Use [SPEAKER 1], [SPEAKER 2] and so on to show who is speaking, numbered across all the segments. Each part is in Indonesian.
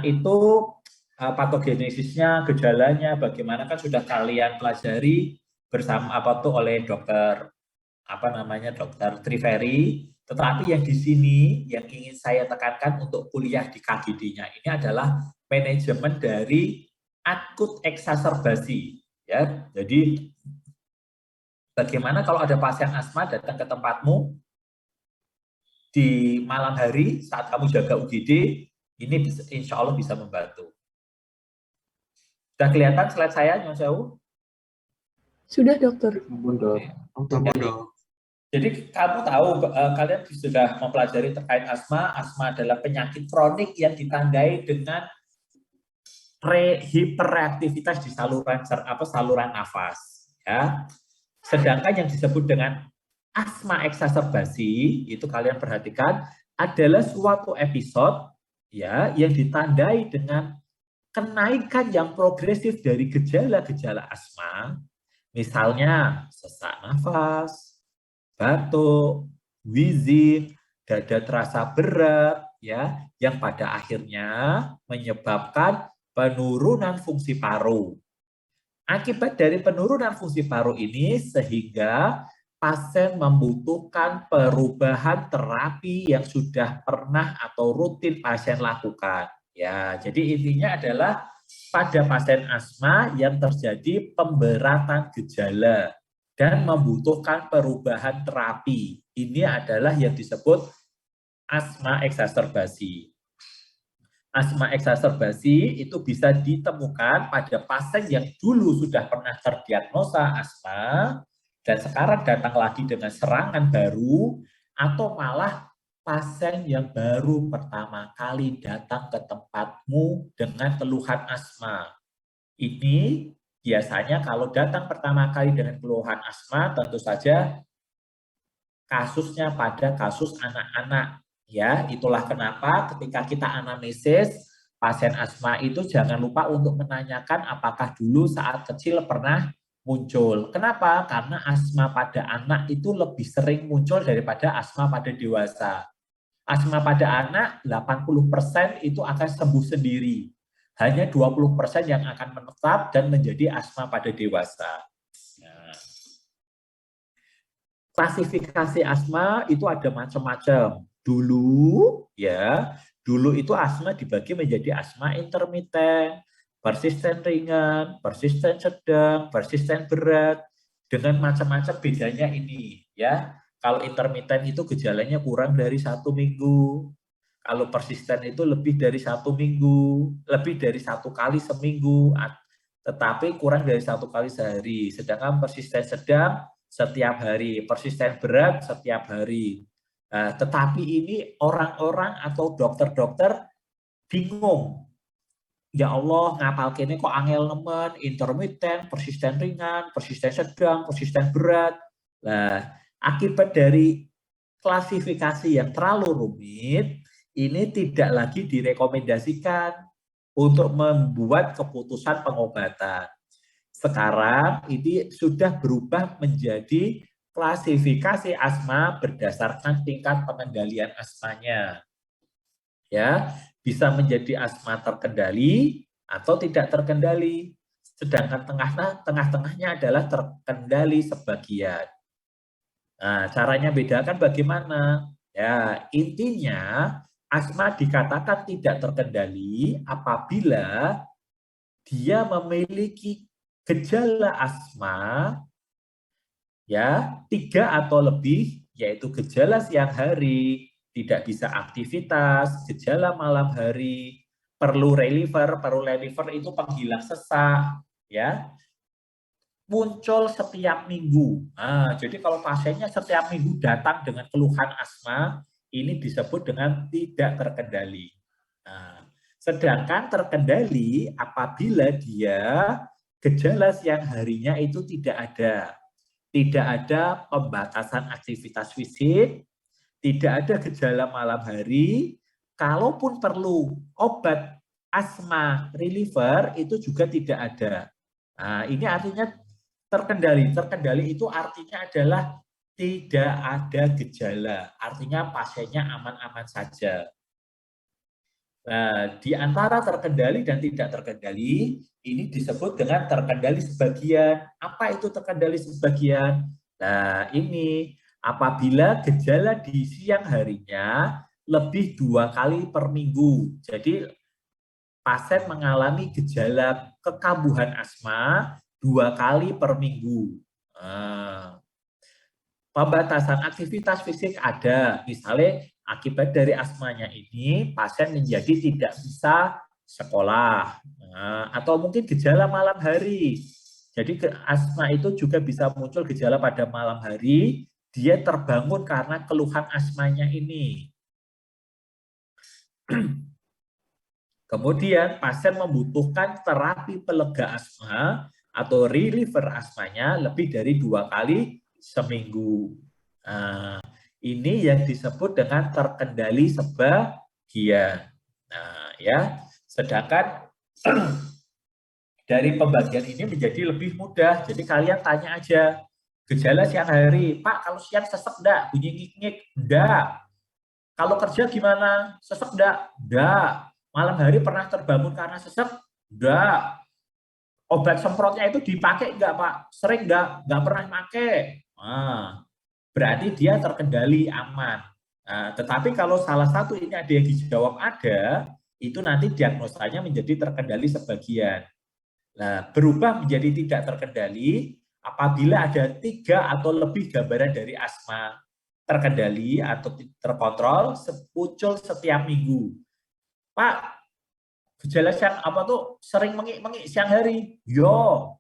[SPEAKER 1] itu patogenesisnya, gejalanya, bagaimana kan sudah kalian pelajari bersama oleh dokter dokter Triveri. Tetapi yang di sini yang ingin saya tekankan untuk kuliah di KGD-nya ini adalah manajemen dari akut eksaserbasi. Ya, jadi bagaimana kalau ada pasien asma datang ke tempatmu di malam hari saat kamu jaga UGD, ini insya Allah bisa membantu. Sudah kelihatan slide saya, Nyonya Sewu?
[SPEAKER 2] Sudah, dokter.
[SPEAKER 1] Jadi kamu tahu, kalian sudah mempelajari terkait asma. Asma adalah penyakit kronik yang ditandai dengan hiperreaktivitas di saluran nafas. Ya. Sedangkan yang disebut dengan asma eksaserbasi itu kalian perhatikan adalah suatu episode ya yang ditandai dengan kenaikan yang progresif dari gejala-gejala asma, misalnya sesak nafas, batuk, wheezing, dada terasa berat, ya, yang pada akhirnya menyebabkan penurunan fungsi paru. Akibat dari penurunan fungsi paru ini sehingga pasien membutuhkan perubahan terapi yang sudah pernah atau rutin pasien lakukan. Ya, jadi intinya adalah pada pasien asma yang terjadi pemberatan gejala dan membutuhkan perubahan terapi. Ini adalah yang disebut asma eksaserbasi. Asma eksaserbasi itu bisa ditemukan pada pasien yang dulu sudah pernah terdiagnosa asma dan sekarang datang lagi dengan serangan baru, atau malah pasien yang baru pertama kali datang ke tempatmu dengan keluhan asma. Ini biasanya kalau datang pertama kali dengan keluhan asma, tentu saja kasusnya pada kasus anak-anak. Ya, itulah kenapa ketika kita anamnesis pasien asma itu jangan lupa untuk menanyakan apakah dulu saat kecil pernah muncul. Kenapa? Karena asma pada anak itu lebih sering muncul daripada asma pada dewasa. Asma pada anak 80% itu akan sembuh sendiri. Hanya 20% yang akan menetap dan menjadi asma pada dewasa. Nah, klasifikasi asma itu ada macam-macam. Dulu itu asma dibagi menjadi asma intermiten, persisten ringan, persisten sedang, persisten berat, dengan macam-macam bedanya ini ya. Kalau intermiten itu gejalanya kurang dari 1 minggu. Kalau persisten itu lebih dari 1 minggu, lebih dari 1 kali seminggu, tetapi kurang dari 1 kali sehari. Sedangkan persisten sedang setiap hari, persisten berat setiap hari. Nah, tetapi ini orang-orang atau dokter-dokter bingung. Ya Allah, ngapal kene kok angel nemen, intermiten, persisten ringan, persisten sedang, persisten berat. Nah, akibat dari klasifikasi yang terlalu rumit, ini tidak lagi direkomendasikan untuk membuat keputusan pengobatan. Sekarang ini sudah berubah menjadi klasifikasi asma berdasarkan tingkat pengendalian asmanya. Ya, bisa menjadi asma terkendali atau tidak terkendali. Sedangkan tengah-tengahnya adalah terkendali sebagian. Nah, caranya bedakan bagaimana? Ya, intinya asma dikatakan tidak terkendali apabila dia memiliki gejala asma ya 3 atau lebih, yaitu gejala siang hari, tidak bisa aktivitas, gejala malam hari, perlu reliever itu penghilang sesak, ya, muncul setiap minggu. Nah, jadi kalau pasiennya setiap minggu datang dengan keluhan asma, ini disebut dengan tidak terkendali. Nah, sedangkan terkendali apabila dia gejala siang harinya itu tidak ada pembatasan aktivitas fisik, tidak ada gejala malam hari, kalaupun perlu obat asma reliever itu juga tidak ada. Nah, ini artinya terkendali. Terkendali itu artinya adalah tidak ada gejala, artinya pasiennya aman-aman saja. Nah, di antara terkendali dan tidak terkendali, ini disebut dengan terkendali sebagian. Apa itu terkendali sebagian? Nah, ini apabila gejala di siang harinya lebih 2 kali per minggu. Jadi, pasien mengalami gejala kekambuhan asma 2 kali per minggu. Nah, pembatasan aktivitas fisik ada, misalnya akibat dari asmanya ini pasien menjadi tidak bisa sekolah, atau mungkin gejala malam hari. Jadi asma itu juga bisa muncul gejala pada malam hari, dia terbangun karena keluhan asmanya ini. Kemudian pasien membutuhkan terapi pelega asma atau reliever asmanya lebih dari 2 kali seminggu. Nah, ini yang disebut dengan terkendali sebagian. Nah, ya, sedangkan dari pembagian ini menjadi lebih mudah. Jadi kalian tanya aja, gejala siang hari, Pak, kalau siang sesek enggak? Bunyi ngik-ngik? Enggak. Kalau kerja gimana? Sesek enggak? Enggak. Malam hari pernah terbangun karena sesek? Enggak. Obat semprotnya itu dipakai enggak, Pak? Sering enggak? Enggak pernah pakai. Nah, berarti dia terkendali, aman. Nah, tetapi kalau salah satu ini ada yang dijawab ada, itu nanti diagnosanya menjadi terkendali sebagian. Nah, berubah menjadi tidak terkendali apabila ada 3 atau lebih gambaran dari asma terkendali atau terkontrol muncul setiap minggu. Pak, gejala siang apa tuh sering mengik-mengik siang hari? Yo,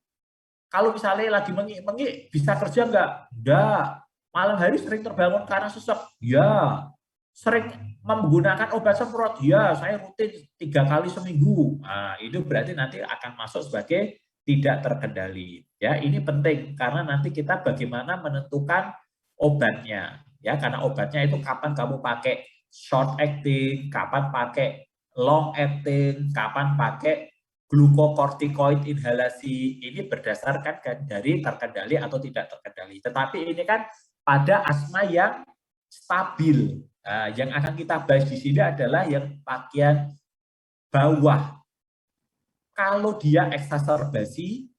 [SPEAKER 1] kalau misalnya lagi mengik-mengik bisa kerja enggak? Enggak. Malam hari sering terbangun karena sesek? Ya. Sering menggunakan obat semprot? Ya, saya rutin 3 kali seminggu. Nah, itu berarti nanti akan masuk sebagai tidak terkendali. Ya, ini penting karena nanti kita bagaimana menentukan obatnya. Ya, karena obatnya itu kapan kamu pakai short acting, kapan pakai long acting, kapan pakai glukokortikoid inhalasi, ini berdasarkan dari terkendali atau tidak terkendali. Tetapi ini kan pada asma yang stabil. Nah, yang akan kita bahas di sini adalah yang bagian bawah. Kalau dia eksaserbasi,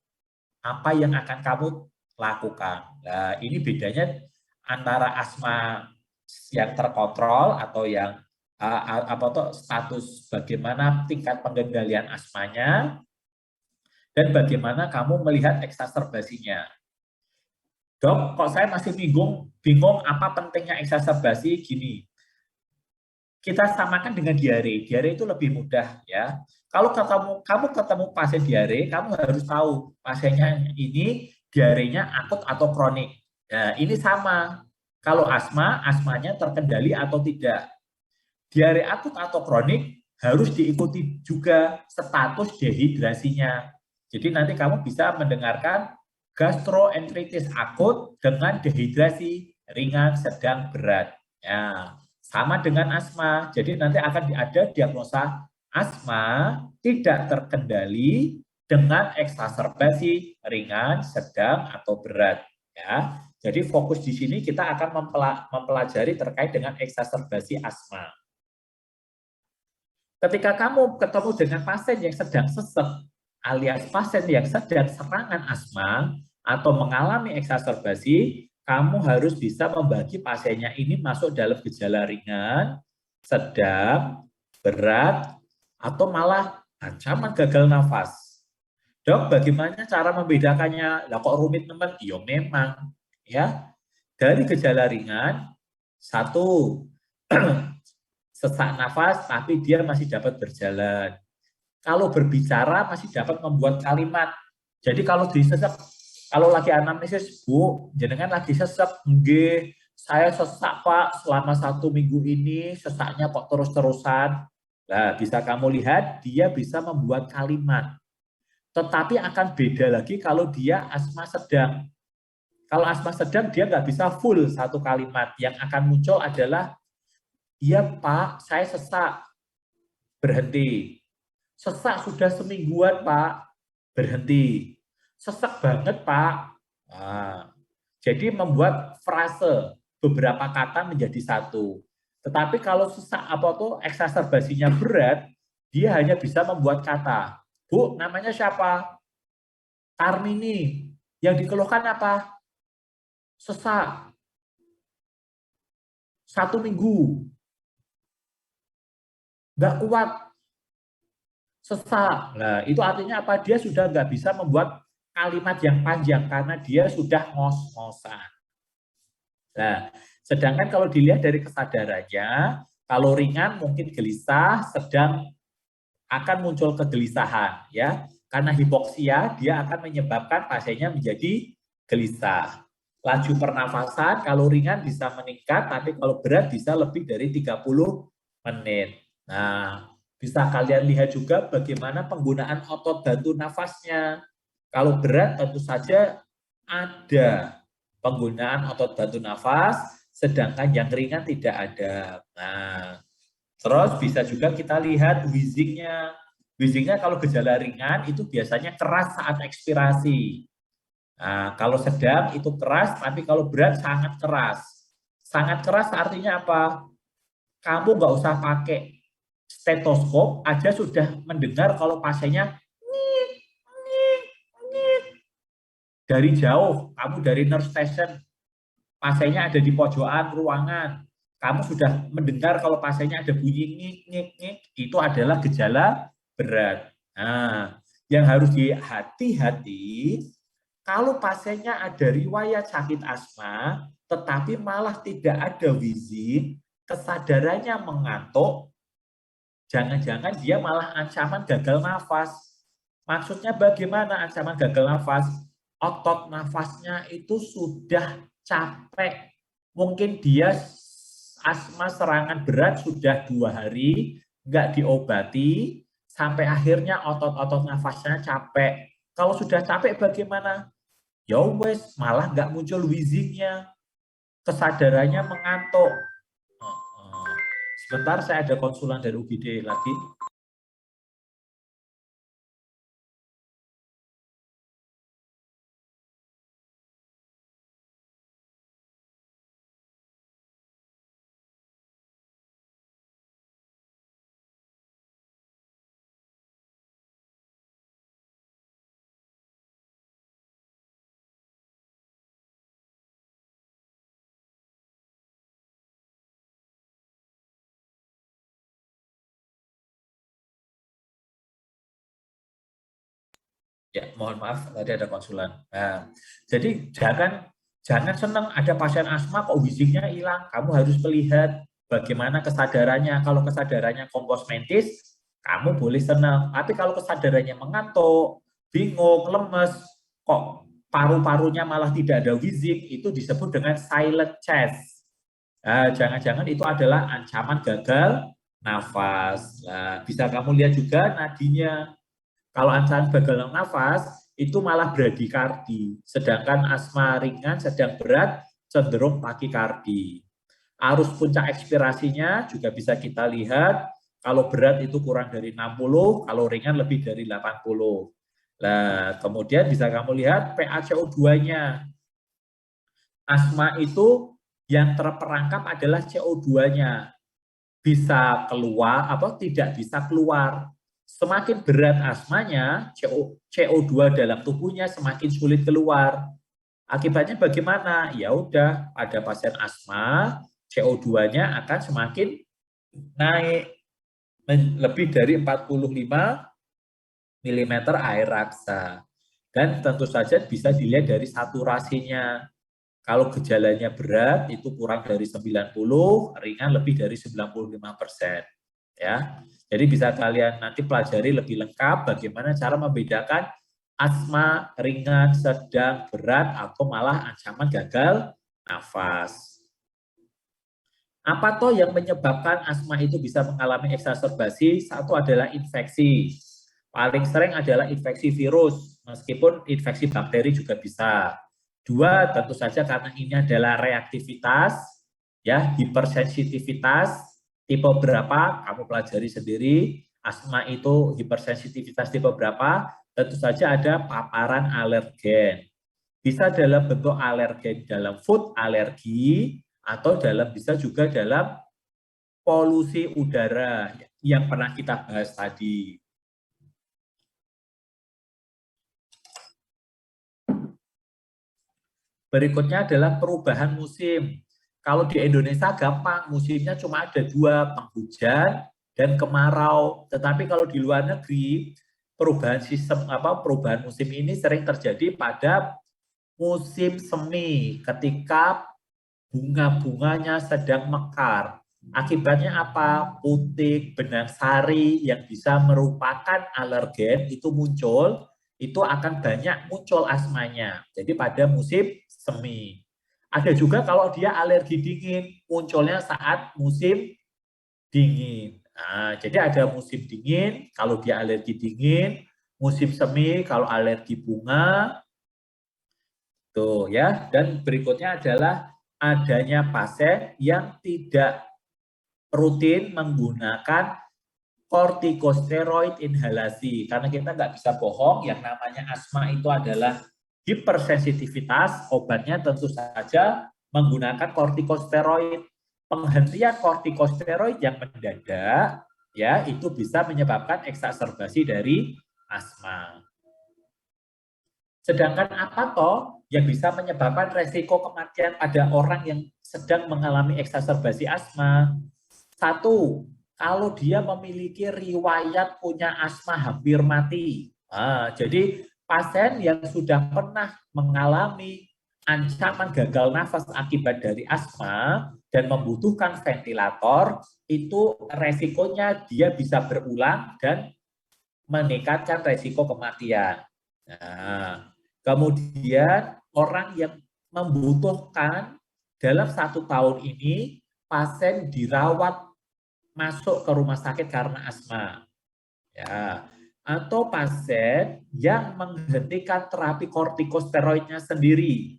[SPEAKER 1] apa yang akan kamu lakukan? Nah, ini bedanya antara asma yang terkontrol atau yang apa tuh status bagaimana tingkat pengendalian asmanya dan bagaimana kamu melihat eksaserbasinya. Dok, kok saya masih bingung apa pentingnya eksaserbasi gini. Kita samakan dengan diare. Diare itu lebih mudah ya. Kalau kamu ketemu pasien diare, kamu harus tahu pasiennya ini diarenya akut atau kronik. Nah, ini sama. Kalau asma, asmanya terkendali atau tidak. Diare akut atau kronik harus diikuti juga status dehidrasinya. Jadi nanti kamu bisa mendengarkan gastroenteritis akut dengan dehidrasi ringan, sedang, berat. Ya, sama dengan asma. Jadi nanti akan ada diagnosa asma tidak terkendali dengan eksaserbasi ringan, sedang, atau berat. Ya, jadi fokus di sini kita akan mempelajari terkait dengan eksaserbasi asma. Ketika kamu ketemu dengan pasien yang sedang sesek, alias pasien yang sedang serangan asma atau mengalami eksaserbasi, kamu harus bisa membagi pasiennya ini masuk dalam gejala ringan, sedang, berat, atau malah ancaman gagal nafas. Dok, bagaimana cara membedakannya? Lah kok rumit teman? Iya memang. Ya, dari gejala ringan, satu, sesak nafas tapi dia masih dapat berjalan. Kalau berbicara masih dapat membuat kalimat. Jadi kalau disesak, kalau lagi anamnesis, Bu, jenengan lagi sesak, nggih, saya sesak Pak selama 1 minggu ini, sesaknya kok terus-terusan. Nah, bisa kamu lihat dia bisa membuat kalimat. Tetapi akan beda lagi kalau dia asma sedang. Kalau asma sedang dia nggak bisa full satu kalimat. Yang akan muncul adalah, iya Pak, saya sesak, berhenti. Sesak sudah semingguan Pak, berhenti. Sesak banget Pak. Nah, jadi membuat frase beberapa kata menjadi satu. Tetapi kalau sesak apa tuh eksaserbasinya berat, dia hanya bisa membuat kata. Bu, namanya siapa? Karmini. Yang dikeluhkan apa? Sesak. 1 minggu. Nggak kuat. Sesak. Nah, itu artinya apa? Dia sudah nggak bisa membuat kalimat yang panjang karena dia sudah ngos-ngosan. Nah, sedangkan kalau dilihat dari kesadarannya, kalau ringan mungkin gelisah, sedang akan muncul kegelisahan, ya. Karena hipoksia, dia akan menyebabkan pasiennya menjadi gelisah. Laju pernafasan kalau ringan bisa meningkat, tapi kalau berat bisa lebih dari 30 menit. Nah, bisa kalian lihat juga bagaimana penggunaan otot bantu nafasnya. Kalau berat tentu saja ada penggunaan otot bantu nafas, sedangkan yang ringan tidak ada. Nah, terus bisa juga kita lihat wheezingnya. Wheezingnya kalau gejala ringan itu biasanya keras saat ekspirasi. Nah, kalau sedang itu keras, tapi kalau berat sangat keras. Sangat keras artinya apa? Kamu nggak usah pakai stetoskop aja sudah mendengar kalau pasiennya ngik, ngik, ngik. Dari jauh, kamu dari nurse station, pasiennya ada di pojokan ruangan, kamu sudah mendengar kalau pasiennya ada bunyi ngik, ngik, ngik, itu adalah gejala berat. Nah, yang harus dihati-hati, kalau pasiennya ada riwayat sakit asma, tetapi malah tidak ada wheezing, kesadarannya mengantuk, jangan-jangan dia malah ancaman gagal nafas. Maksudnya bagaimana ancaman gagal nafas? Otot nafasnya itu sudah capek. Mungkin dia asma serangan berat sudah 2 hari, nggak diobati, sampai akhirnya otot-otot nafasnya capek. Kalau sudah capek bagaimana? Ya wes, malah nggak muncul wheezingnya. Kesadarannya mengantuk. Sebentar, saya ada konsulan dari UGD lagi. Ya, mohon maaf, tadi ada konsulan. Nah, jadi jangan senang ada pasien asma kok wheezingnya hilang. Kamu harus melihat bagaimana kesadarannya. Kalau kesadarannya kompos mentis, kamu boleh senang. Tapi kalau kesadarannya mengantuk, bingung, lemes, kok paru-parunya malah tidak ada wheezing, itu disebut dengan silent chest. Nah, jangan-jangan itu adalah ancaman gagal nafas. Nah, bisa kamu lihat juga nadinya. Kalau ancaman gagal nafas itu malah bradikardi, sedangkan asma ringan sedang berat cenderung takikardi. Arus puncak ekspirasinya juga bisa kita lihat, kalau berat itu kurang dari 60, kalau ringan lebih dari 80. Nah, kemudian bisa kamu lihat PaCO2-nya. Asma itu yang terperangkap adalah CO2-nya. Bisa keluar atau tidak bisa keluar. Semakin berat asmanya, CO2 dalam tubuhnya semakin sulit keluar. Akibatnya bagaimana? Ya udah, pada pasien asma, CO2-nya akan semakin naik lebih dari 45 mm air raksa. Dan tentu saja bisa dilihat dari saturasinya. Kalau gejalanya berat itu kurang dari 90, ringan lebih dari 95%. Ya. Jadi bisa kalian nanti pelajari lebih lengkap bagaimana cara membedakan asma ringan, sedang, berat, atau malah ancaman gagal nafas. Apa toh yang menyebabkan asma itu bisa mengalami eksaserbasi? Satu adalah infeksi. Paling sering adalah infeksi virus, meskipun infeksi bakteri juga bisa. Dua, tentu saja karena ini adalah reaktivitas, ya, hipersensitivitas. Tipe berapa? Kamu pelajari sendiri. Asma itu hipersensitivitas tipe berapa? Tentu saja ada paparan alergen. Bisa dalam bentuk alergen dalam food alergi, atau bisa juga dalam polusi udara. yang pernah kita bahas tadi. Berikutnya adalah perubahan musim. Kalau di Indonesia gampang, musimnya cuma ada dua, penghujan dan kemarau. Tetapi kalau di luar negeri, perubahan musim ini sering terjadi pada musim semi, ketika bunga-bunganya sedang mekar. Akibatnya apa? Putik, benang sari yang bisa merupakan alergen itu muncul, itu akan banyak muncul asmanya. Jadi pada musim semi. Ada juga kalau dia alergi dingin, munculnya saat musim dingin. Nah, jadi ada musim dingin, kalau dia alergi dingin, musim semi kalau alergi bunga, tuh ya. Dan berikutnya adalah adanya pasien yang tidak rutin menggunakan kortikosteroid inhalasi. Karena kita nggak bisa bohong, yang namanya asma itu adalah hipersensitivitas, obatnya tentu saja menggunakan kortikosteroid. Penghentian kortikosteroid yang mendadak ya itu bisa menyebabkan eksaserbasi dari asma. Sedangkan apa toh yang bisa menyebabkan resiko kematian pada orang yang sedang mengalami eksaserbasi asma? Satu, kalau dia memiliki riwayat punya asma hampir mati. Nah, jadi pasien yang sudah pernah mengalami ancaman gagal nafas akibat dari asma dan membutuhkan ventilator, itu resikonya dia bisa berulang dan meningkatkan resiko kematian. Nah, kemudian orang yang membutuhkan dalam 1 tahun ini pasien dirawat masuk ke rumah sakit karena asma, ya, atau pasien yang menghentikan terapi kortikosteroidnya sendiri,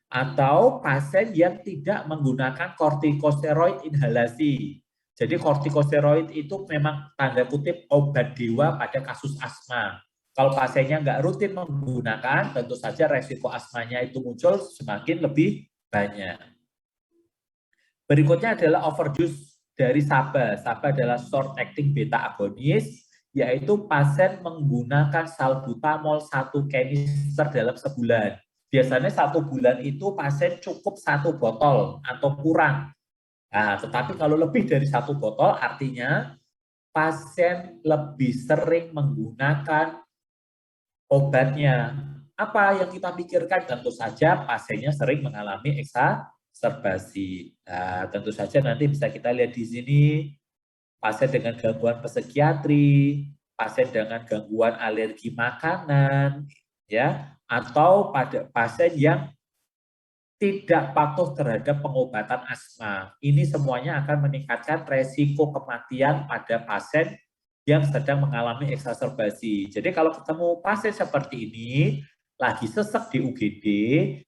[SPEAKER 1] atau pasien yang tidak menggunakan kortikosteroid inhalasi. Jadi kortikosteroid itu memang tanda kutip obat dewa pada kasus asma. Kalau pasiennya nggak rutin menggunakan, tentu saja resiko asmanya itu muncul semakin lebih banyak. Berikutnya adalah overuse dari SABA. SABA adalah short acting beta agonis, yaitu pasien menggunakan salbutamol 1 kanister dalam sebulan. Biasanya 1 bulan itu pasien cukup 1 botol atau kurang. Nah, tetapi kalau lebih dari 1 botol artinya pasien lebih sering menggunakan obatnya. Apa yang kita pikirkan? Tentu saja pasiennya sering mengalami eksaserbasi. Nah, tentu saja nanti bisa kita lihat di sini pasien dengan gangguan psikiatri, pasien dengan gangguan alergi makanan, ya, atau pada pasien yang tidak patuh terhadap pengobatan asma. Ini semuanya akan meningkatkan resiko kematian pada pasien yang sedang mengalami eksaserbasi. Jadi kalau ketemu pasien seperti ini, lagi sesek di UGD,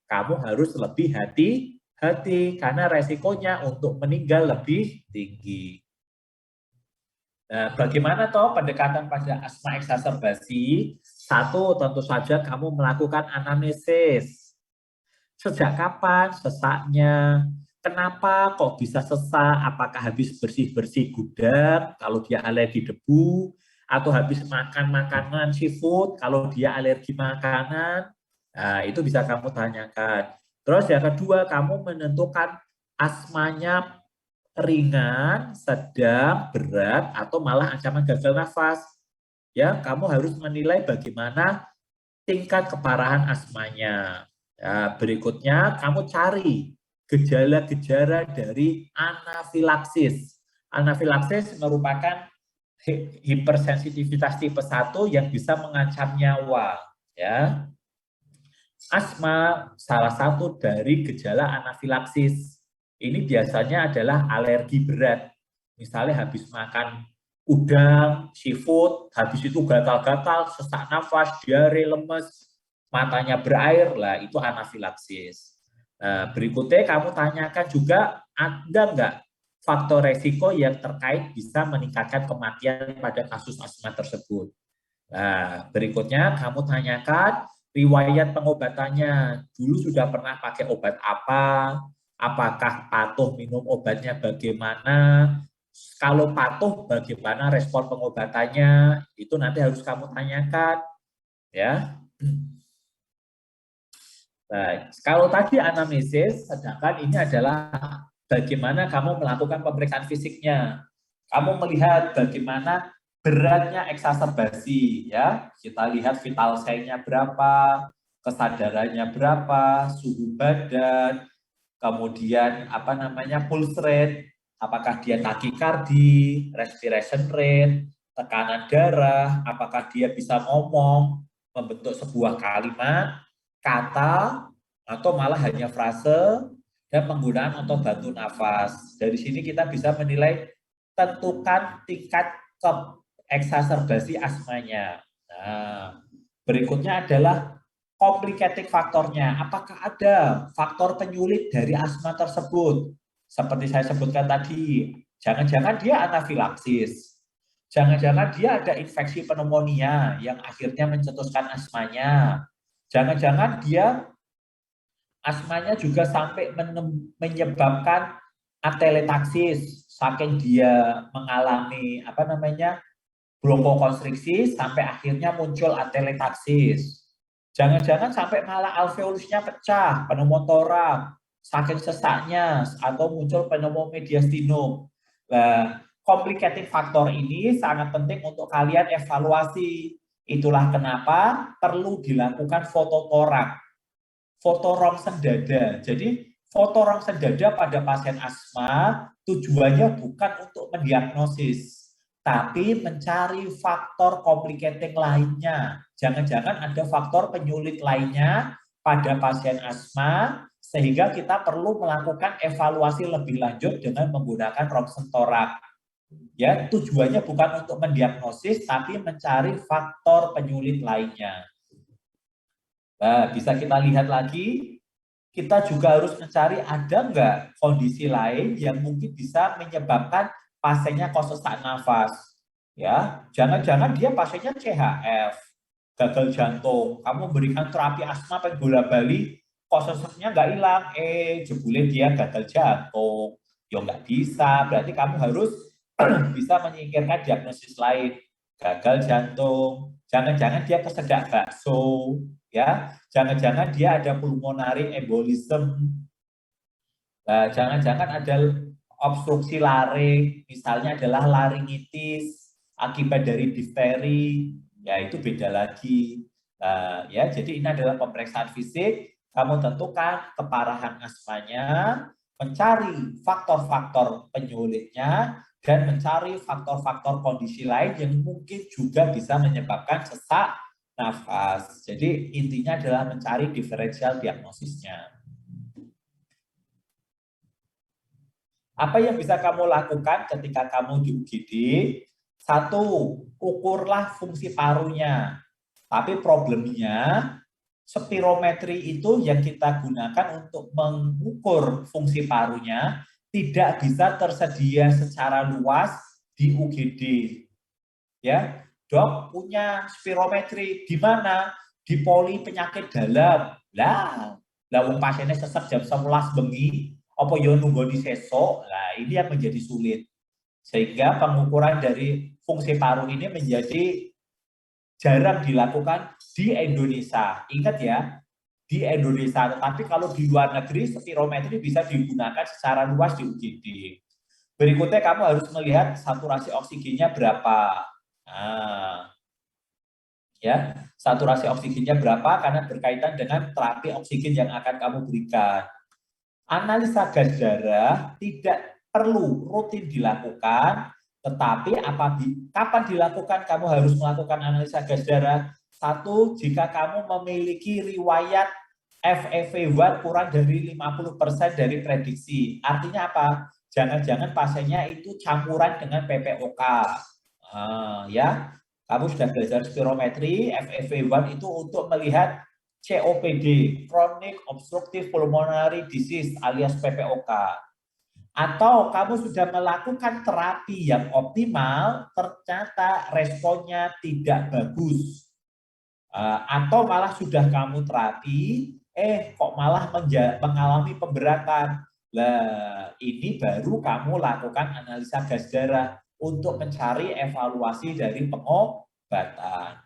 [SPEAKER 1] kamu harus lebih hati-hati karena resikonya untuk meninggal lebih tinggi. Nah, bagaimana toh pendekatan pada asma eksaserbasi? Satu, tentu saja kamu melakukan anamnesis. Sejak kapan sesaknya? Kenapa kok bisa sesak? Apakah habis bersih-bersih gudang kalau dia alergi debu? Atau habis makan makanan seafood kalau dia alergi makanan? Nah, itu bisa kamu tanyakan. Terus yang kedua, kamu menentukan asmanya ringan, sedang, berat, atau malah ancaman gagal nafas. Ya, kamu harus menilai bagaimana tingkat keparahan asmanya. Ya, berikutnya kamu cari gejala-gejala dari anafilaksis. Anafilaksis merupakan hipersensitivitas tipe 1 yang bisa mengancam nyawa. Ya. Asma salah satu dari gejala anafilaksis. Ini biasanya adalah alergi berat. Misalnya habis makan udang, seafood, habis itu gatal-gatal, sesak nafas, diare, lemes, matanya berair, lah itu anafilaksis. Nah, berikutnya kamu tanyakan juga ada nggak faktor resiko yang terkait bisa meningkatkan kematian pada kasus asma tersebut. Nah, berikutnya kamu tanyakan riwayat pengobatannya. Dulu sudah pernah pakai obat apa? Apakah patuh minum obatnya bagaimana? Kalau patuh, bagaimana respon pengobatannya? Itu nanti harus kamu tanyakan, ya. Baik, kalau tadi anamnesis, sedangkan ini adalah bagaimana kamu melakukan pemeriksaan fisiknya. Kamu melihat bagaimana beratnya eksaserbasi, ya. Kita lihat vital sign-nya berapa, kesadarannya berapa, suhu badan, kemudian pulse rate, apakah dia takikardi, respiration rate, tekanan darah, apakah dia bisa ngomong, membentuk sebuah kalimat, kata, atau malah hanya frase, dan penggunaan otot bantu nafas. Dari sini kita bisa menilai tentukan tingkat eksaserbasi asmanya. Nah, berikutnya adalah complicating faktornya. Apakah ada faktor penyulit dari asma tersebut? Seperti saya sebutkan tadi, jangan-jangan dia anafilaksis. Jangan-jangan dia ada infeksi pneumonia yang akhirnya mencetuskan asmanya. Jangan-jangan dia asmanya juga sampai menyebabkan atelektaksis, saking dia mengalami bronkokonstriksi sampai akhirnya muncul atelektaksis. Jangan-jangan sampai malah alveolusnya pecah, pneumotoraks, saking sesaknya, atau muncul pneumomediastinum. Nah, complicating faktor ini sangat penting untuk kalian evaluasi. Itulah kenapa perlu dilakukan fototoraks, foto rongsen dada. Jadi foto rongsen dada pada pasien asma tujuannya bukan untuk mendiagnosis, tapi mencari faktor complicating lainnya. Jangan-jangan ada faktor penyulit lainnya pada pasien asma, sehingga kita perlu melakukan evaluasi lebih lanjut dengan menggunakan rongsen toraks. Ya, tujuannya bukan untuk mendiagnosis, tapi mencari faktor penyulit lainnya. Nah, bisa kita lihat lagi, kita juga harus mencari ada nggak kondisi lain yang mungkin bisa menyebabkan pasiennya kok sesak nafas. Ya, jangan-jangan dia pasiennya CHF, gagal jantung. Kamu berikan terapi asma bola balik, kok sesaknya nggak hilang. Jebule dia gagal jantung. Ya nggak bisa. Berarti kamu harus bisa menyingkirkan diagnosis lain. Gagal jantung. Jangan-jangan dia kesedak bakso. Ya, jangan-jangan dia ada pulmonary embolism. Nah, jangan-jangan ada obstruksi laring, misalnya adalah laringitis akibat dari difteri, ya itu beda lagi. Nah, ya, jadi ini adalah pemeriksaan fisik. Kamu tentukan keparahan asmanya, mencari faktor-faktor penyulitnya, dan mencari faktor-faktor kondisi lain yang mungkin juga bisa menyebabkan sesak nafas. Jadi intinya adalah mencari diferensial diagnosisnya. Apa yang bisa kamu lakukan ketika kamu di UGD? Satu, ukurlah fungsi parunya. Tapi problemnya, spirometri itu yang kita gunakan untuk mengukur fungsi parunya tidak bisa tersedia secara luas di UGD. Ya, dok punya spirometri di mana? Di poli penyakit dalam. Lah pasiennya sesek jam 11 bengi, apa yo nunggu di sesok. Nah, ini yang menjadi sulit. Sehingga pengukuran dari fungsi paru ini menjadi jarang dilakukan di Indonesia. Ingat ya, di Indonesia. Tetapi kalau di luar negeri, spirometri bisa digunakan secara luas di UGD. Berikutnya kamu harus melihat saturasi oksigennya berapa. Nah, ya, saturasi oksigennya berapa karena berkaitan dengan terapi oksigen yang akan kamu berikan. Analisa gas darah tidak perlu rutin dilakukan, tetapi kapan dilakukan kamu harus melakukan analisa gas darah? Satu, jika kamu memiliki riwayat FEV1 kurang dari 50% dari prediksi. Artinya apa? Jangan-jangan pasiennya itu campuran dengan PPOK. Ya, kamu sudah belajar spirometri, FEV1 itu untuk melihat COPD, Chronic Obstructive Pulmonary Disease alias PPOK. Atau kamu sudah melakukan terapi yang optimal, ternyata responnya tidak bagus. Atau malah sudah kamu terapi, kok malah mengalami pemberatan. Nah, ini baru kamu lakukan analisa gas darah untuk mencari evaluasi dari pengobatan.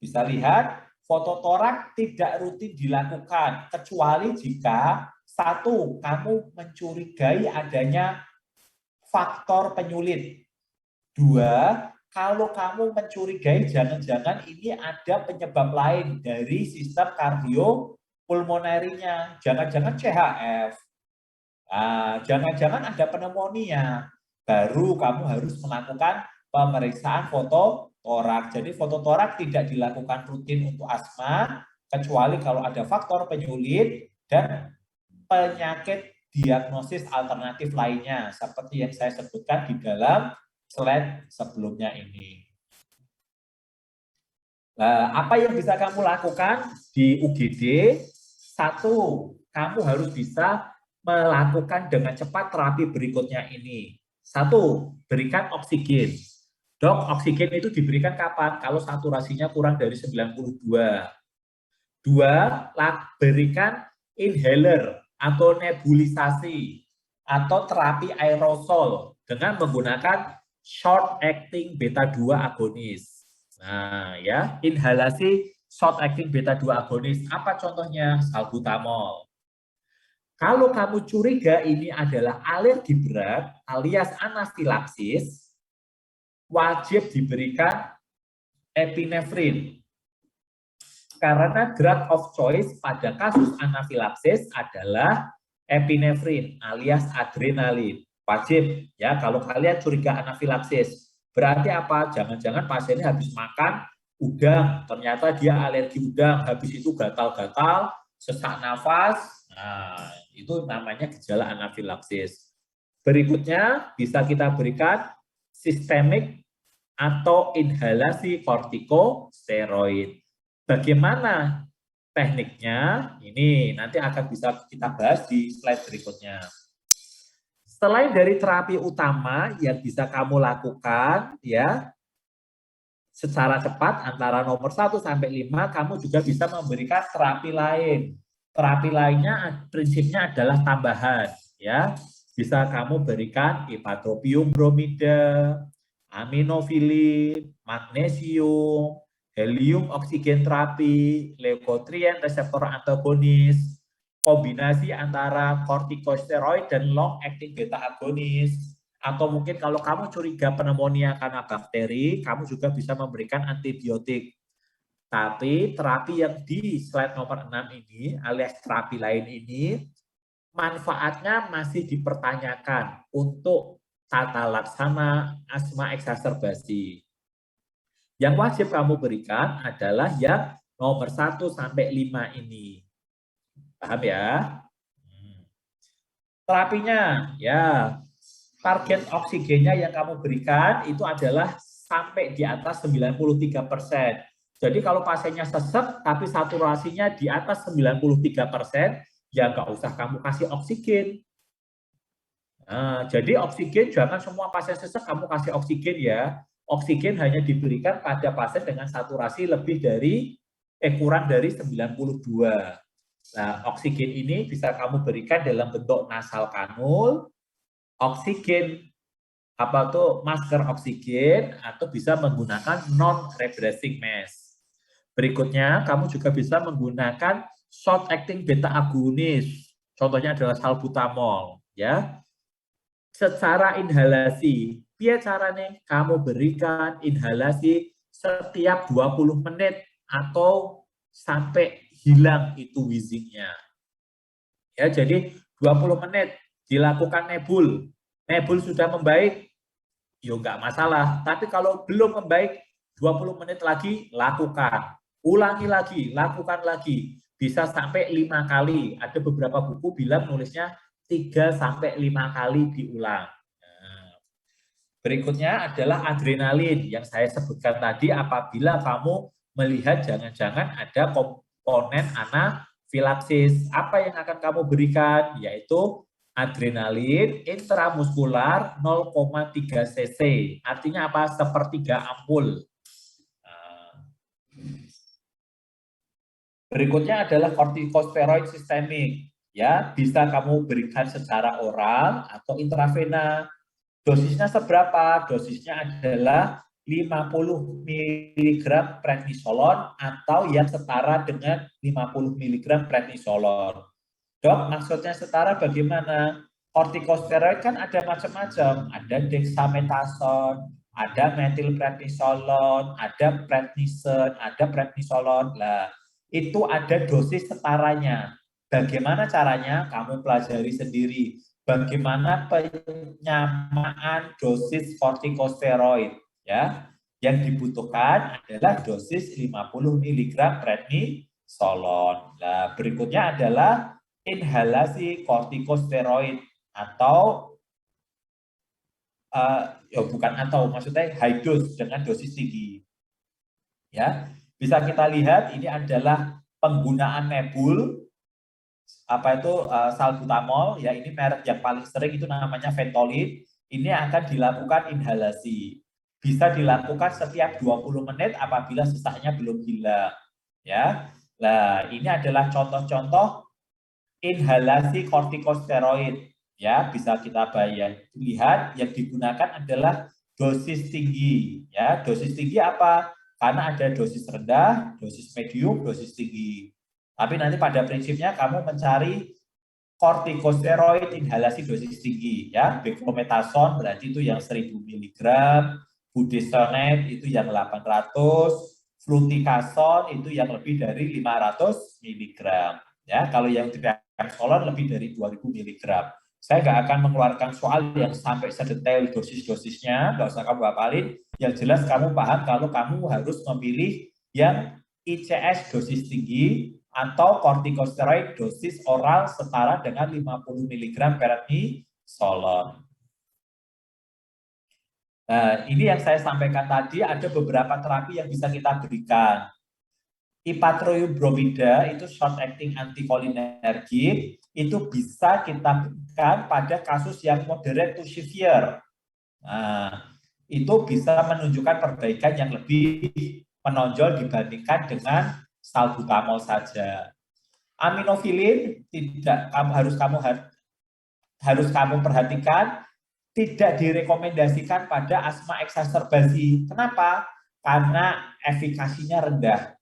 [SPEAKER 1] Bisa lihat, fototorak tidak rutin dilakukan, kecuali jika satu, kamu mencurigai adanya faktor penyulit. Dua, kalau kamu mencurigai jangan-jangan ini ada penyebab lain dari sistem kardiopulmonerinya, jangan-jangan CHF. Jangan-jangan ada pneumonia, baru kamu harus melakukan pemeriksaan fototorak. Jadi fototorak tidak dilakukan rutin untuk asma, kecuali kalau ada faktor penyulit dan penyakit diagnosis alternatif lainnya, seperti yang saya sebutkan di dalam slide sebelumnya ini. Nah, apa yang bisa kamu lakukan di UGD? Satu, kamu harus bisa melakukan dengan cepat terapi berikutnya ini. Satu, berikan oksigen. Dok, oksigen itu diberikan kapan? Kalau saturasinya kurang dari 92. Dua, berikan inhaler atau nebulisasi atau terapi aerosol dengan menggunakan short acting beta 2 agonis. Nah, ya, inhalasi short acting beta 2 agonis. Apa contohnya? Salbutamol. Kalau kamu curiga ini adalah alergi berat alias anafilaksis, wajib diberikan epinefrin. Karena drug of choice pada kasus anafilaksis adalah epinefrin alias adrenalin. Wajib ya, kalau kalian curiga anafilaksis. Berarti apa? Jangan-jangan pasiennya habis makan udang, ternyata dia alergi udang, habis itu gatal-gatal, sesak nafas. Nah, itu namanya gejala anafilaksis. Berikutnya bisa kita berikan sistemik atau inhalasi kortikosteroid. Bagaimana tekniknya? Ini nanti akan bisa kita bahas di slide berikutnya. Selain dari terapi utama yang bisa kamu lakukan ya secara cepat antara nomor 1 sampai 5, kamu juga bisa memberikan terapi lain. Terapi lainnya prinsipnya adalah tambahan ya. Bisa kamu berikan ipratropium bromida, aminofilin, magnesium, helium oksigen terapi, leukotrien reseptor antagonis, kombinasi antara kortikosteroid dan long acting beta agonis. Atau mungkin kalau kamu curiga pneumonia karena bakteri, kamu juga bisa memberikan antibiotik. Tapi terapi yang di slide nomor 6 ini, alias terapi lain ini, manfaatnya masih dipertanyakan untuk tata laksana asma eksaserbasi. Yang wajib kamu berikan adalah yang nomor 1 sampai 5 ini. Paham ya? Terapinya, ya, target oksigennya yang kamu berikan itu adalah sampai di atas 93%. Jadi kalau pasiennya sesek tapi saturasinya di atas 93%, ya nggak usah kamu kasih oksigen. Nah, jadi oksigen jangan semua pasien sesek kamu kasih oksigen ya. Oksigen hanya diberikan pada pasien dengan saturasi lebih dari kurang dari 92. Nah, oksigen ini bisa kamu berikan dalam bentuk nasal kanul, oksigen apa tuh masker oksigen, atau bisa menggunakan non-rebreathing mask. Berikutnya, kamu juga bisa menggunakan short acting beta agonis. Contohnya adalah salbutamol, ya. Secara inhalasi, biar caranya kamu berikan inhalasi setiap 20 menit atau sampai hilang itu wheezingnya. Ya, jadi 20 menit dilakukan nebul. Nebul sudah membaik, ya enggak masalah. Tapi kalau belum membaik, 20 menit lagi lakukan. Ulangi lagi, lakukan lagi. Bisa sampai 5 kali. Ada beberapa buku bilang nulisnya 3 sampai 5 kali diulang. Nah, berikutnya adalah adrenalin yang saya sebutkan tadi apabila kamu melihat jangan-jangan ada komponen anafilaksis. Apa yang akan kamu berikan? Yaitu adrenalin intramuskular 0,3 cc. Artinya apa? Sepertiga ampul. Berikutnya adalah kortikosteroid sistemik. Ya, bisa kamu berikan secara oral atau intravena. Dosisnya seberapa? Dosisnya adalah 50 mg prednisolon atau yang setara dengan 50 mg prednisolon. Dok, maksudnya setara bagaimana? Kortikosteroid kan ada macam-macam, ada dexamethasone, ada metilprednisolon, ada prednison, ada prednisolon. Lah, itu ada dosis setaranya. Bagaimana caranya? Kamu pelajari sendiri. Bagaimana penyamaan dosis kortikosteroid, ya? Yang dibutuhkan adalah dosis 50 mg prednisolon. Nah, berikutnya adalah inhalasi kortikosteroid atau ya bukan atau maksudnya high dose dengan dosis tinggi. Ya, bisa kita lihat ini adalah penggunaan nebul apa itu salbutamol, ya ini merek yang paling sering itu namanya Ventolin. Ini akan dilakukan inhalasi. Bisa dilakukan setiap 20 menit apabila sesaknya belum hilang, ya. Nah, ini adalah contoh-contoh inhalasi kortikosteroid, ya. Bisa kita lihat yang digunakan adalah dosis tinggi, ya. Dosis tinggi apa? Karena ada dosis rendah, dosis medium, dosis tinggi. Tapi nanti pada prinsipnya kamu mencari kortikosteroid inhalasi dosis tinggi, ya. Beclomethasone berarti itu yang 1000 mg, budesonide itu yang 800, fluticasone itu yang lebih dari 500 mg. Ya, kalau yang triamcinolone lebih dari 2000 mg. Saya nggak akan mengeluarkan soal yang sampai sedetail dosis-dosisnya, nggak usah kamu hafalin. Yang jelas kamu paham kalau kamu harus memilih yang ICS dosis tinggi atau kortikosteroid dosis oral setara dengan 50 mg prednisolon. Nah, ini yang saya sampaikan tadi, ada beberapa terapi yang bisa kita berikan. Ipatroium-bromida itu short acting antikolinergik, itu bisa kita berikan pada kasus yang moderate to severe. Nah, itu bisa menunjukkan perbaikan yang lebih menonjol dibandingkan dengan salbutamol saja. Aminofilin tidak harus kamu perhatikan, tidak direkomendasikan pada asma eksaserbasi. Kenapa? Karena efikasinya rendah.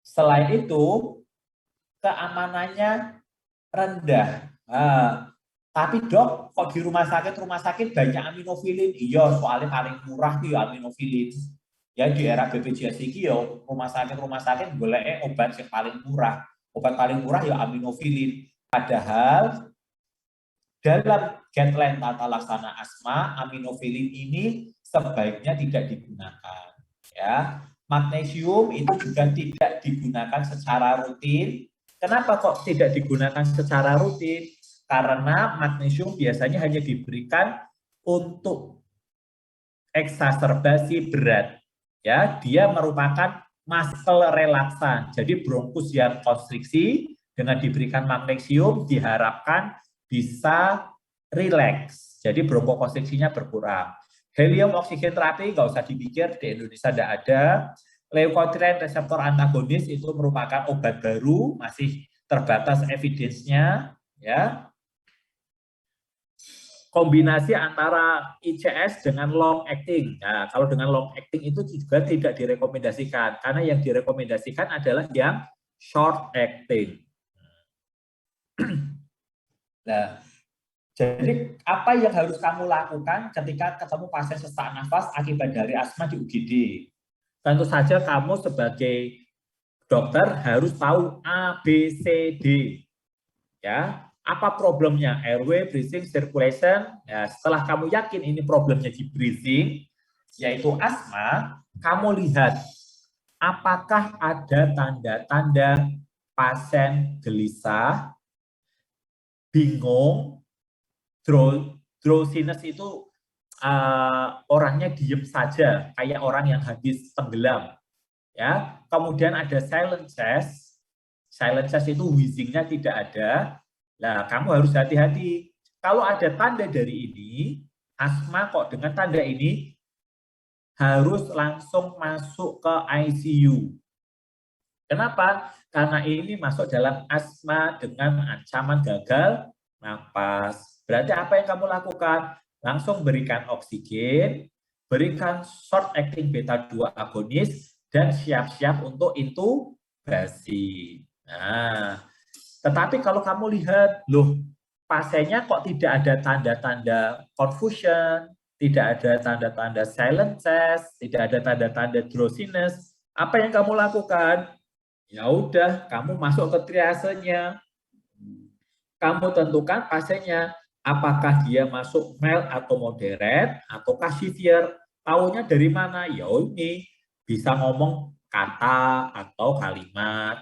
[SPEAKER 1] Selain itu, keamanannya rendah. Tapi dok, kok di rumah sakit banyak aminofilin? Iya, soalnya paling murah tuh ya aminofilin. Ya di era BPJS ini ya rumah sakit boleh obat yang paling murah. Obat paling murah ya aminofilin. Padahal dalam guideline tata laksana asma, aminofilin ini sebaiknya tidak digunakan. Ya, magnesium itu juga tidak digunakan secara rutin. Kenapa kok tidak digunakan secara rutin? Karena magnesium biasanya hanya diberikan untuk eksaserbasi berat. Ya, dia merupakan muscle relaksan. Jadi bronkus yang konstriksi dengan diberikan magnesium diharapkan bisa rileks. Jadi bronkokonstriksinya berkurang. Helium oksigen terapi nggak usah dipikir, di Indonesia tidak ada. Leukotriene reseptor antagonis itu merupakan obat baru, masih terbatas evidence-nya, ya. Kombinasi antara ICS dengan long acting. Nah, kalau dengan long acting itu juga tidak direkomendasikan, karena yang direkomendasikan adalah yang short acting. Nah, jadi apa yang harus kamu lakukan ketika ketemu pasien sesak nafas akibat dari asma di UGD? Tentu saja kamu sebagai dokter harus tahu A, B, C, D. Ya, apa problemnya? Airway, breathing, circulation. Ya, setelah kamu yakin ini problemnya di breathing, yaitu asma, kamu lihat apakah ada tanda-tanda pasien gelisah, bingung, drowsiness itu orangnya diem saja, kayak orang yang habis tenggelam. Ya, kemudian ada silent chest. Silent chest itu wheezingnya tidak ada. Nah, kamu harus hati-hati. Kalau ada tanda dari ini, asma kok dengan tanda ini harus langsung masuk ke ICU. Kenapa? Karena ini masuk dalam asma dengan ancaman gagal napas. Berarti apa yang kamu lakukan? Langsung berikan oksigen, berikan short acting beta 2 agonis, dan siap-siap untuk intubasi. Nah, tetapi kalau kamu lihat, loh, pasiennya kok tidak ada tanda-tanda confusion, tidak ada tanda-tanda silent chest, tidak ada tanda-tanda drowsiness, apa yang kamu lakukan? Ya udah, kamu masuk ke triasenya. Kamu tentukan pasiennya, apakah dia masuk mild atau moderate, ataukah severe. Tahunya dari mana? Ya ini, bisa ngomong kata atau kalimat,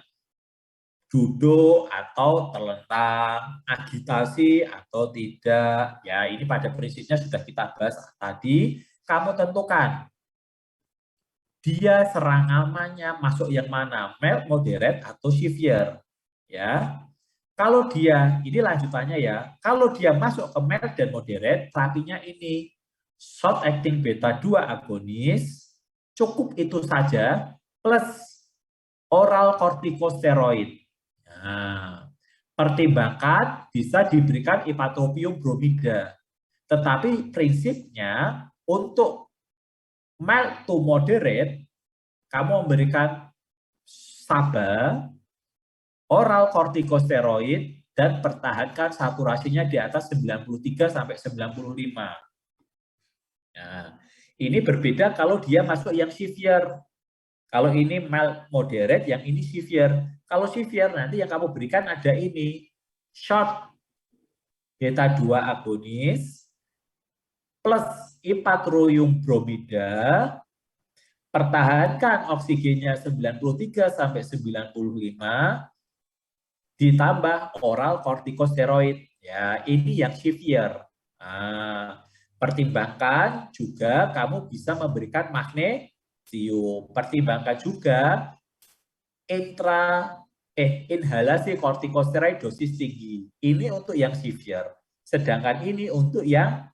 [SPEAKER 1] duduk atau terlentang, agitasi atau tidak. Ya ini pada prinsipnya sudah kita bahas tadi. Kamu tentukan, dia serangannya masuk yang mana, mild, moderate, atau severe. Ya, kalau dia, ini lanjutannya ya, kalau dia masuk ke mild dan moderate, terapinya ini, short acting beta 2 agonis, cukup itu saja, plus oral kortikosteroid. Nah, pertimbangkan bisa diberikan ipratropium bromida. Tetapi prinsipnya untuk mild to moderate, kamu memberikan SABA, oral kortikosteroid, dan pertahankan saturasinya di atas 93 sampai 95. Nah, ini berbeda kalau dia masuk yang severe. Kalau ini mild moderate, yang ini severe. Kalau severe nanti yang kamu berikan ada ini, short beta 2 agonis plus ipratropium bromida, pertahankan oksigennya 93 sampai 95, ditambah oral kortikosteroid. Ya, ini yang severe. Nah, pertimbangkan juga kamu bisa memberikan magnesium. Pertimbangkan juga inhalasi kortikosteroid dosis tinggi. Ini untuk yang severe. Sedangkan ini untuk yang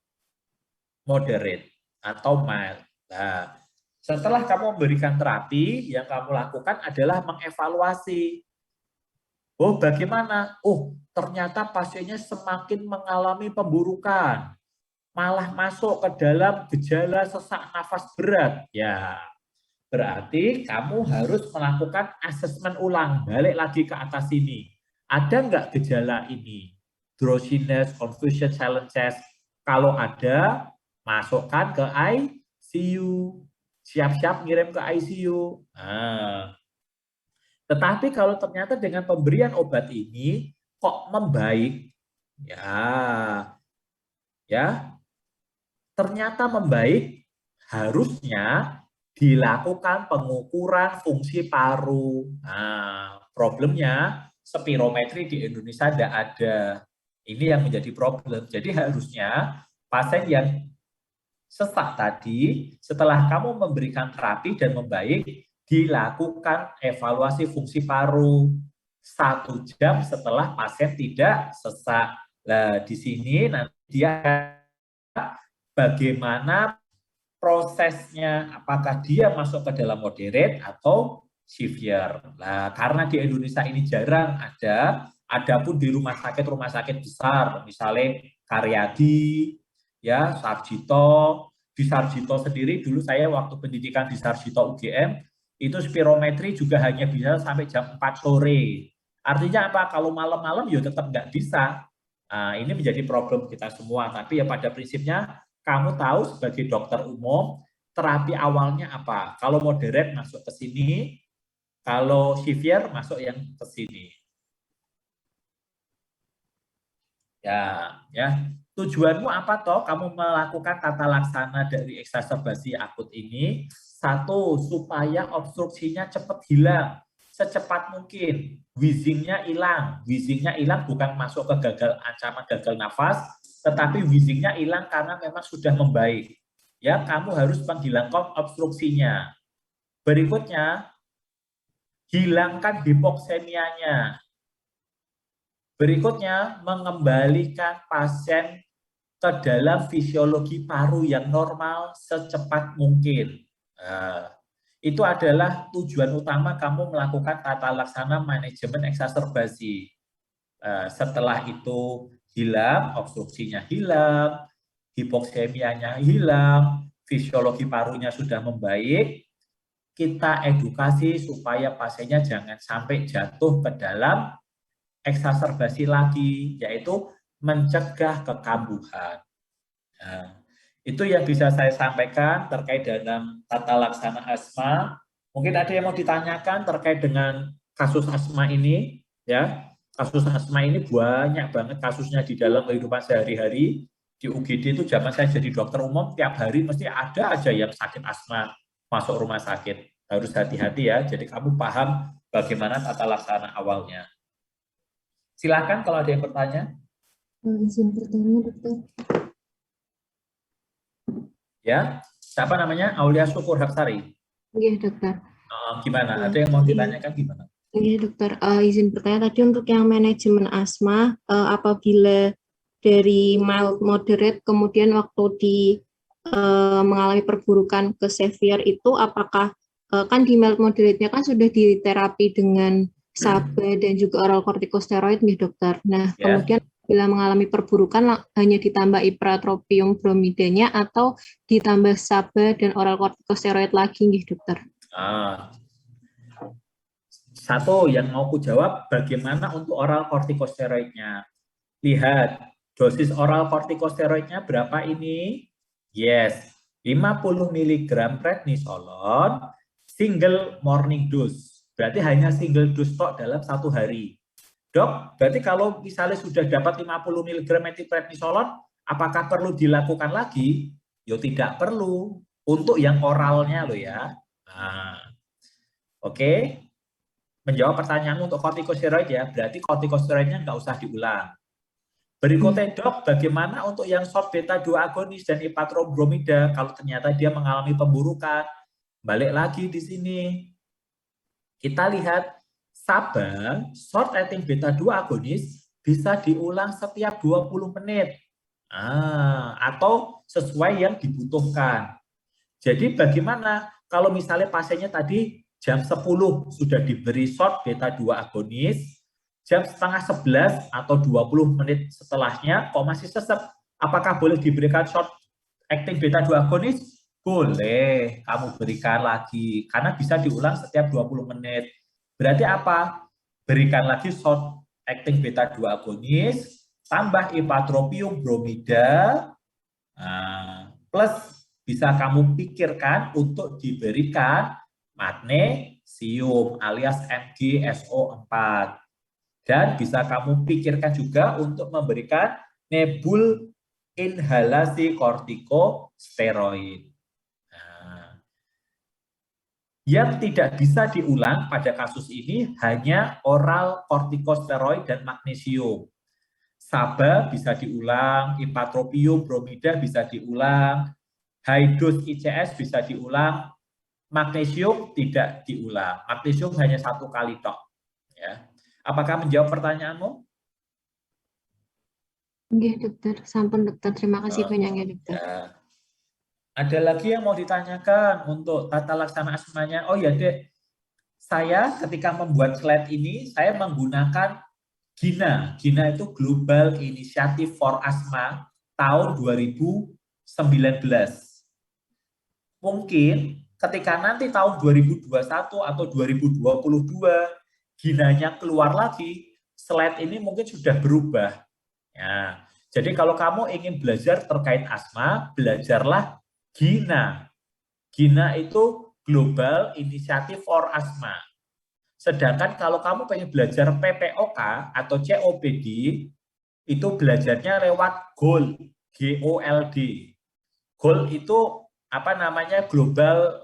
[SPEAKER 1] moderate atau mild. Nah, setelah kamu memberikan terapi, yang kamu lakukan adalah mengevaluasi. Oh, bagaimana? Oh, ternyata pasiennya semakin mengalami pemburukan, malah masuk ke dalam gejala sesak nafas berat. Ya, berarti kamu harus melakukan asesmen ulang, balik lagi ke atas ini. Ada nggak gejala ini? Drowsiness, confusion, silent chest. Kalau ada, masukkan ke ICU. Siap-siap ngirim ke ICU. Nah, tetapi kalau ternyata dengan pemberian obat ini kok membaik, ya, ya, ternyata membaik, harusnya dilakukan pengukuran fungsi paru. Nah, problemnya spirometri di Indonesia tidak ada. Ini yang menjadi problem. Jadi harusnya pasien yang sesak tadi, setelah kamu memberikan terapi dan membaik, dilakukan evaluasi fungsi paru 1 jam setelah pasien tidak sesak. Nah, di sini nanti dia bagaimana prosesnya, apakah dia masuk ke dalam moderate atau severe. Nah, karena di Indonesia ini jarang ada pun di rumah sakit besar, misalnya Karyadi, ya, Sarjito. Di Sarjito sendiri dulu saya waktu pendidikan di Sarjito UGM itu spirometri juga hanya bisa sampai jam 4 sore. Artinya apa? Kalau malam-malam ya tetap nggak bisa. Nah, ini menjadi problem kita semua. Tapi ya pada prinsipnya kamu tahu sebagai dokter umum terapi awalnya apa. Kalau moderate masuk ke sini, kalau severe masuk yang ke sini. Ya. Tujuanmu apa toh? Kamu melakukan tata laksana dari eksaserbasi akut ini. 1, supaya obstruksinya cepat hilang, secepat mungkin. Wheezingnya hilang. Wheezingnya hilang bukan masuk ke ancaman gagal nafas, tetapi wheezingnya hilang karena memang sudah membaik. Ya, kamu harus menghilangkan obstruksinya. Berikutnya, hilangkan hipoksemianya. Berikutnya, mengembalikan pasien ke dalam fisiologi paru yang normal secepat mungkin. Nah, Itu adalah tujuan utama kamu melakukan tata laksana manajemen eksaserbasi. Setelah itu hilang, obstruksinya hilang, hipoksemianya hilang, fisiologi parunya sudah membaik, kita edukasi supaya pasiennya jangan sampai jatuh ke dalam eksaserbasi lagi, yaitu mencegah kekambuhan. Nah, itu yang bisa saya sampaikan terkait dengan tata laksana asma. Mungkin ada yang mau ditanyakan terkait dengan kasus asma ini, ya. Kasus asma ini banyak banget kasusnya di dalam kehidupan sehari-hari. Di UGD itu zaman saya jadi dokter umum, tiap hari mesti ada aja yang sakit asma masuk rumah sakit. Harus hati-hati ya, jadi kamu paham bagaimana tata laksana awalnya. Silakan kalau ada yang bertanya.
[SPEAKER 2] Izin bertanya, dokter.
[SPEAKER 1] Ya, siapa namanya? Aulia Syukur Hapsari.
[SPEAKER 2] Iya, dokter.
[SPEAKER 1] Gimana? Ada yang mau ditanyakan gimana?
[SPEAKER 2] Iya, dokter. Izin bertanya tadi untuk yang manajemen asma, apabila dari mild moderate, kemudian waktu mengalami perburukan ke severe itu, apakah kan di mild moderate-nya kan sudah diterapi dengan SABA dan juga oral kortikosteroid nih, dokter. Nah, kemudian bila mengalami perburukan hanya ditambah ipratropium bromidanya atau ditambah SABA dan oral kortikosteroid lagi nih, dokter?
[SPEAKER 1] Satu yang mau ku jawab, bagaimana untuk oral kortikosteroidnya? Lihat, dosis oral kortikosteroidnya berapa ini? Yes, 50 mg prednisolon single morning dose. Berarti hanya single dose tok dalam satu hari. Dok, berarti kalau misalnya sudah dapat 50 mg prednisolon, apakah perlu dilakukan lagi? Yo tidak perlu. Untuk yang oralnya loh ya. Nah, oke. Menjawab pertanyaanmu untuk kortikosteroid ya, berarti kortikosteroidnya nggak usah diulang. Berikutnya dok, bagaimana untuk yang short beta 2 agonis dan ipatrobromida kalau ternyata dia mengalami pemburukan? Balik lagi di sini. Kita lihat SABA, short acting beta 2 agonis, bisa diulang setiap 20 menit. Atau sesuai yang dibutuhkan. Jadi bagaimana kalau misalnya pasiennya tadi jam 10 sudah diberi shot beta 2 agonis, jam setengah 11 atau 20 menit setelahnya kok masih sesek, apakah boleh diberikan shot acting beta 2 agonis? Boleh, kamu berikan lagi, karena bisa diulang setiap 20 menit. Berarti apa? Berikan lagi shot acting beta 2 agonis, tambah ipatropium bromida, plus bisa kamu pikirkan untuk diberikan magnesium alias MgSO4. Dan bisa kamu pikirkan juga untuk memberikan nebul inhalasi kortikosteroid. Nah, yang tidak bisa diulang pada kasus ini hanya oral kortikosteroid dan magnesium. SABA bisa diulang, ipatropium bromida bisa diulang, high dose ICS bisa diulang, magnesium tidak diulang. Magnesium hanya 1 kali tok. Ya. Apakah menjawab pertanyaanmu?
[SPEAKER 2] Iya, dokter. Sampun, dokter. Terima kasih banyak ya, dokter.
[SPEAKER 1] Ya. Ada lagi yang mau ditanyakan untuk tata laksana asmanya? Oh ya, Dek. Saya ketika membuat slide ini, saya menggunakan GINA. GINA itu Global Initiative for Asthma tahun 2019. Mungkin ketika nanti tahun 2021 atau 2022 ginanya keluar lagi, slide ini mungkin sudah berubah. Ya. Jadi kalau kamu ingin belajar terkait asma, belajarlah GINA. GINA itu Global Initiative for Asthma. Sedangkan kalau kamu pengen belajar PPOK atau COPD, itu belajarnya lewat GOLD, GOLD. GOLD itu apa namanya global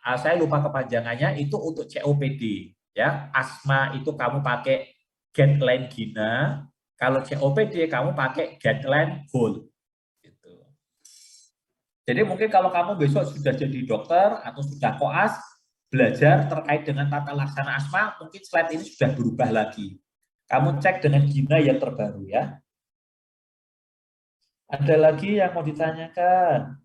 [SPEAKER 1] saya lupa kepanjangannya, itu untuk COPD ya. Asma itu kamu pakai guideline GINA, kalau COPD kamu pakai guideline GOLD gitu. Jadi mungkin kalau kamu besok sudah jadi dokter atau sudah koas belajar terkait dengan tata laksana asma, mungkin slide ini sudah berubah lagi. Kamu cek dengan GINA yang terbaru ya. Ada lagi yang mau ditanyakan?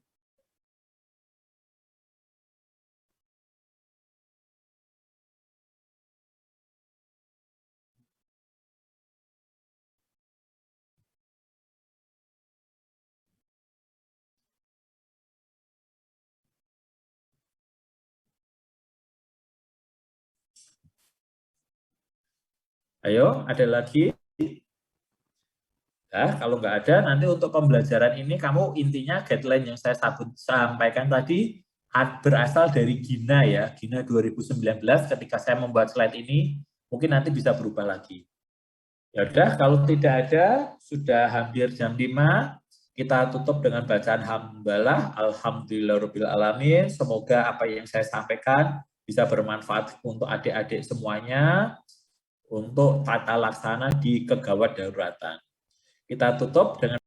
[SPEAKER 1] Ayo, ada lagi? Nah, kalau nggak ada, nanti untuk pembelajaran ini kamu intinya guideline yang saya sampaikan tadi berasal dari Gina ya, Gina 2019 ketika saya membuat slide ini, mungkin nanti bisa berubah lagi. Ya udah, kalau tidak ada, sudah hampir jam 5, kita tutup dengan bacaan hamdalah, alhamdulillahirabbil alamin. Semoga apa yang saya sampaikan bisa bermanfaat untuk adik-adik semuanya untuk tata laksana di kegawat daruratan. Kita tutup dengan